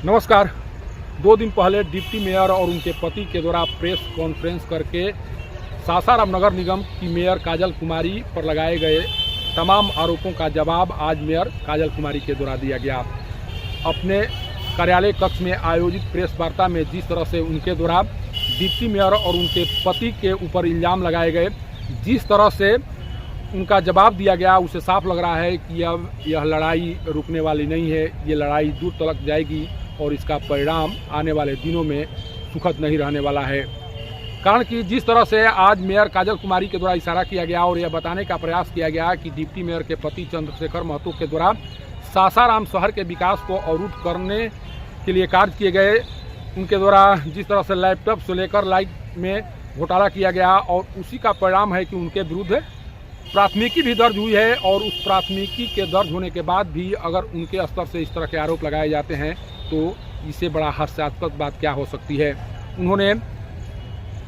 नमस्कार। 2 दिन पहले डिप्टी मेयर और उनके पति के द्वारा प्रेस कॉन्फ्रेंस करके सासाराम नगर निगम की मेयर काजल कुमारी पर लगाए गए तमाम आरोपों का जवाब आज मेयर काजल कुमारी के द्वारा दिया गया। अपने कार्यालय कक्ष में आयोजित प्रेस वार्ता में जिस तरह से उनके द्वारा डिप्टी मेयर और उनके पति के ऊपर इल्ज़ाम लगाए गए, जिस तरह से उनका जवाब दिया गया, उसे साफ लग रहा है कि अब यह लड़ाई रुकने वाली नहीं है। ये लड़ाई दूर तक जाएगी और इसका परिणाम आने वाले दिनों में सुखद नहीं रहने वाला है। कारण कि जिस तरह से आज मेयर काजल कुमारी के द्वारा इशारा किया गया और यह बताने का प्रयास किया गया कि डिप्टी मेयर के पति चंद्रशेखर महतो के द्वारा सासाराम शहर के विकास को अवरुद्ध करने के लिए कार्य किए गए, उनके द्वारा जिस तरह से लैपटॉप से लेकर लाइट में घोटाला किया गया और उसी का परिणाम है कि उनके विरुद्ध प्राथमिकी भी दर्ज हुई है। और उस प्राथमिकी के दर्ज होने के बाद भी अगर उनके स्तर से इस तरह के आरोप लगाए जाते हैं तो इससे बड़ा हास्यास्पद बात क्या हो सकती है। उन्होंने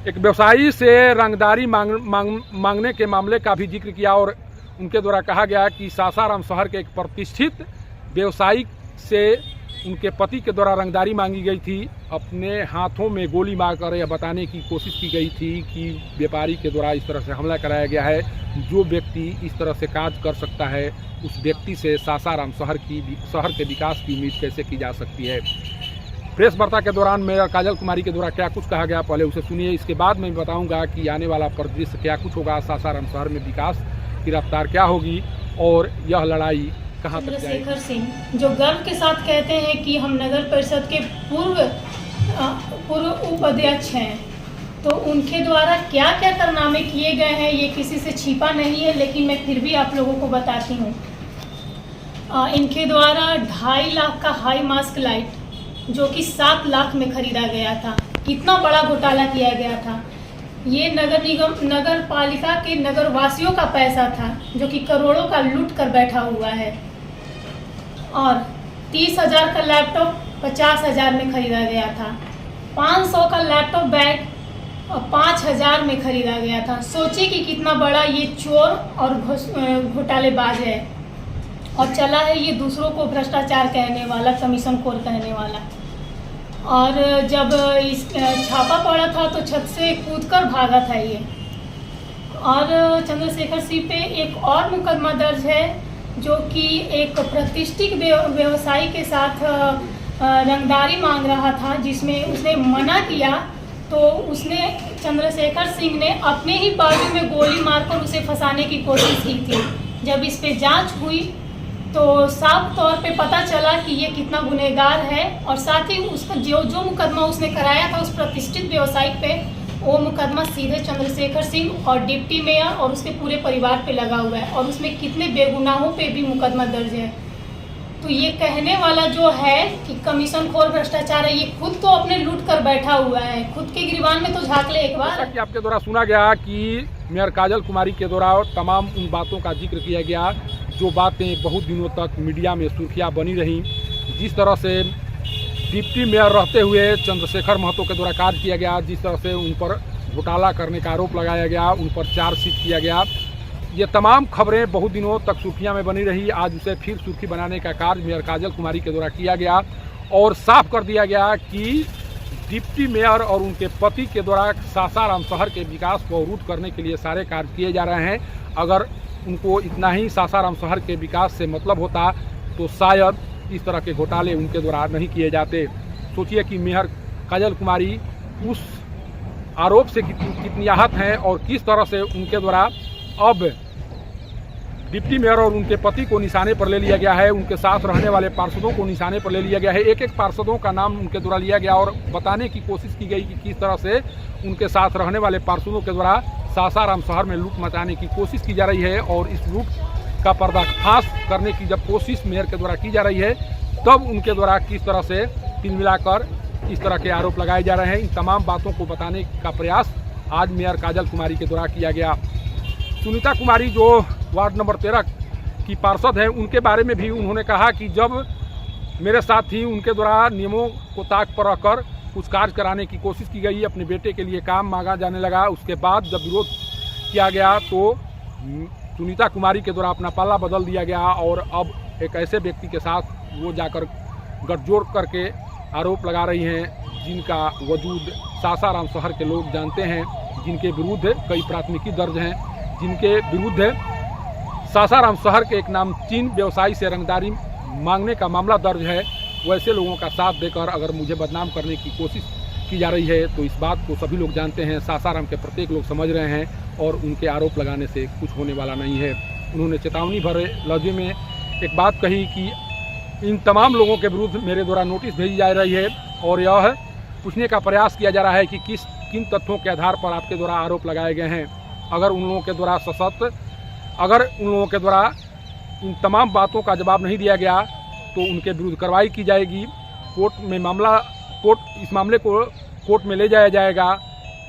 एक व्यवसायी से रंगदारी मांगने के मामले का भी जिक्र किया और उनके द्वारा कहा गया कि सासाराम शहर के एक प्रतिष्ठित व्यवसायी से उनके पति के द्वारा रंगदारी मांगी गई थी। अपने हाथों में गोली मारकर यह बताने की कोशिश की गई थी कि व्यापारी के द्वारा इस तरह से हमला कराया गया है। जो व्यक्ति इस तरह से कार्य कर सकता है, उस व्यक्ति से सासाराम शहर के विकास की उम्मीद कैसे की जा सकती है। प्रेस वार्ता के दौरान मेयर काजल कुमारी के द्वारा क्या कुछ कहा गया, पहले उसे सुनिए। इसके बाद मैं बताऊंगा कि आने वाला परिदृश्य क्या कुछ होगा, सासाराम शहर में विकास की रफ्तार क्या होगी और यह लड़ाई कहाँ तक जाएगी। चंद्रशेखर सिंह जो गर्व के साथ कहते हैं कि हम नगर परिषद के पूर्व उपाध्यक्ष हैं, तो उनके द्वारा क्या क्या कारनामे किए गए हैं ये किसी से छिपा नहीं है, लेकिन मैं फिर भी आप लोगों को बताती हूँ। इनके द्वारा 2.5 लाख का हाई मास्क लाइट जो कि 7 लाख में खरीदा गया था, कितना बड़ा घोटाला किया गया था। ये नगर पालिका के नगर वासियों का पैसा था जो कि करोड़ों का लूट कर बैठा हुआ है। और 30,000 का लैपटॉप 50,000 में खरीदा गया था। 500 का लैपटॉप बैग 5,000 में खरीदा गया था। सोचिए कि कितना बड़ा ये चोर और घोटालेबाज है। और चला है ये दूसरों को भ्रष्टाचार कहने वाला, कमीशन खोर कहने वाला। और जब इस छापा पड़ा था तो छत से कूदकर भागा था ये। और चंद्रशेखर सिंह पे एक और मुकदमा दर्ज है जो कि एक प्रतिष्ठित व्यवसायी के साथ रंगदारी मांग रहा था, जिसमें उसने मना किया तो उसने चंद्रशेखर सिंह ने अपने ही बाजू में गोली मारकर उसे फंसाने की कोशिश की थी। जब इस पे जांच हुई तो साफ तौर पे पता चला कि ये कितना गुनहगार है। और साथ ही उसका जो मुकदमा उसने कराया था उस प्रतिष्ठित व्यवसायी पे, वो मुकदमा सीधे चंद्रशेखर सिंह और डिप्टी मेयर और उसके पूरे परिवार पे लगा हुआ है। और उसमें कितने बेगुनाहों पे भी मुकदमा दर्ज है। तो ये कहने वाला जो है कि कमीशन खोर भ्रष्टाचार है, ये खुद तो अपने लूट कर बैठा हुआ है। खुद के गिरबान में तो झाँक ले एक बार। कि आपके द्वारा सुना गया कि मेयर काजल कुमारी के द्वारा तमाम उन बातों का जिक्र किया गया जो बातें बहुत दिनों तक मीडिया में सुर्खियाँ बनी रहीं। जिस तरह से डिप्टी मेयर रहते हुए चंद्रशेखर महतो के द्वारा कार्य किया गया, जिस तरह से उन पर घोटाला करने का आरोप लगाया गया, उन पर चार्जशीट किया गया, ये तमाम खबरें बहुत दिनों तक सुर्खियां में बनी रही। आज उसे फिर सुर्खी बनाने का कार्य मेयर काजल कुमारी के द्वारा किया गया और साफ कर दिया गया कि डिप्टी मेयर और उनके पति के द्वारा सासाराम शहर के विकास को अवरुद्ध करने के लिए सारे कार्य किए जा रहे हैं। अगर उनको इतना ही सासाराम शहर के विकास से मतलब होता तो शायद इस तरह के घोटाले उनके द्वारा नहीं किए जाते। सोचिए कि मेयर काजल कुमारी उस आरोप से कितनी आहत हैं और किस तरह से उनके द्वारा अब डिप्टी मेयर और उनके पति को निशाने पर ले लिया गया है। उनके साथ रहने वाले पार्षदों को निशाने पर ले लिया गया है। एक एक पार्षदों का नाम उनके द्वारा लिया गया और बताने की कोशिश की गई कि किस तरह से उनके साथ रहने वाले पार्षदों के द्वारा सासाराम शहर में लूट मचाने की कोशिश की जा रही है। और इस लूट का पर्दाफाश करने की जब कोशिश मेयर के द्वारा की जा रही है, तब उनके द्वारा किस तरह से तिल मिलाकर इस तरह के आरोप लगाए जा रहे हैं, इन तमाम बातों को बताने का प्रयास आज मेयर काजल कुमारी के द्वारा किया गया। सुनीता कुमारी जो वार्ड नंबर 13 की पार्षद हैं, उनके बारे में भी उन्होंने कहा कि जब मेरे साथ ही उनके द्वारा नियमों को ताक पर रखकर कुछ कार्य कराने की कोशिश की गई, अपने बेटे के लिए काम मांगा जाने लगा, उसके बाद जब विरोध किया गया तो सुनीता कुमारी के द्वारा अपना पल्ला बदल दिया गया और अब एक ऐसे व्यक्ति के साथ वो जाकर गठजोड़ करके आरोप लगा रही हैं, जिनका वजूद सासाराम शहर के लोग जानते हैं, जिनके विरुद्ध कई प्राथमिकी दर्ज हैं, जिनके विरुद्ध सासाराम शहर के एक नामचीन व्यवसायी से रंगदारी मांगने का मामला दर्ज है। वैसे लोगों का साथ देकर अगर मुझे बदनाम करने की कोशिश की जा रही है तो इस बात को सभी लोग जानते हैं, सासाराम के प्रत्येक लोग समझ रहे हैं और उनके आरोप लगाने से कुछ होने वाला नहीं है। उन्होंने चेतावनी भरे लहजे में एक बात कही कि इन तमाम लोगों के विरुद्ध मेरे द्वारा नोटिस भेजी जा रही है और यह पूछने का प्रयास किया जा रहा है कि किन तथ्यों के आधार पर आपके द्वारा आरोप लगाए गए हैं। अगर उन लोगों के द्वारा इन तमाम बातों का जवाब नहीं दिया गया तो उनके विरुद्ध कार्रवाई की जाएगी। इस मामले को कोर्ट में ले जाया जाएगा,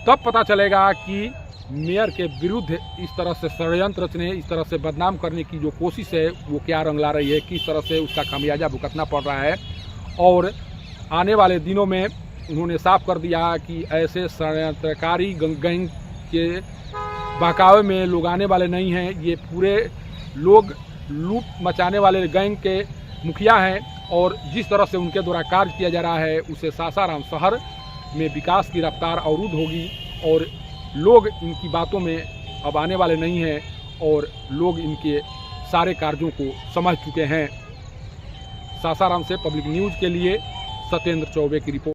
तब पता चलेगा कि मेयर के विरुद्ध इस तरह से षड्यंत्र रचने, इस तरह से बदनाम करने की जो कोशिश है वो क्या रंग ला रही है, किस तरह से उसका खामियाजा भुगतना पड़ रहा है। और आने वाले दिनों में उन्होंने साफ कर दिया कि ऐसे षड्यंत्रकारी गैंग के बहकावे में लोग आने वाले नहीं हैं। ये पूरे लोग लूट मचाने वाले गैंग के मुखिया हैं और जिस तरह से उनके द्वारा कार्य किया जा रहा है उससे सासाराम शहर में विकास की रफ्तार अवरुद्ध होगी और लोग इनकी बातों में अब आने वाले नहीं हैं और लोग इनके सारे कार्यों को समझ चुके हैं। सासाराम से पब्लिक न्यूज़ के लिए सत्येंद्र चौबे की रिपोर्ट।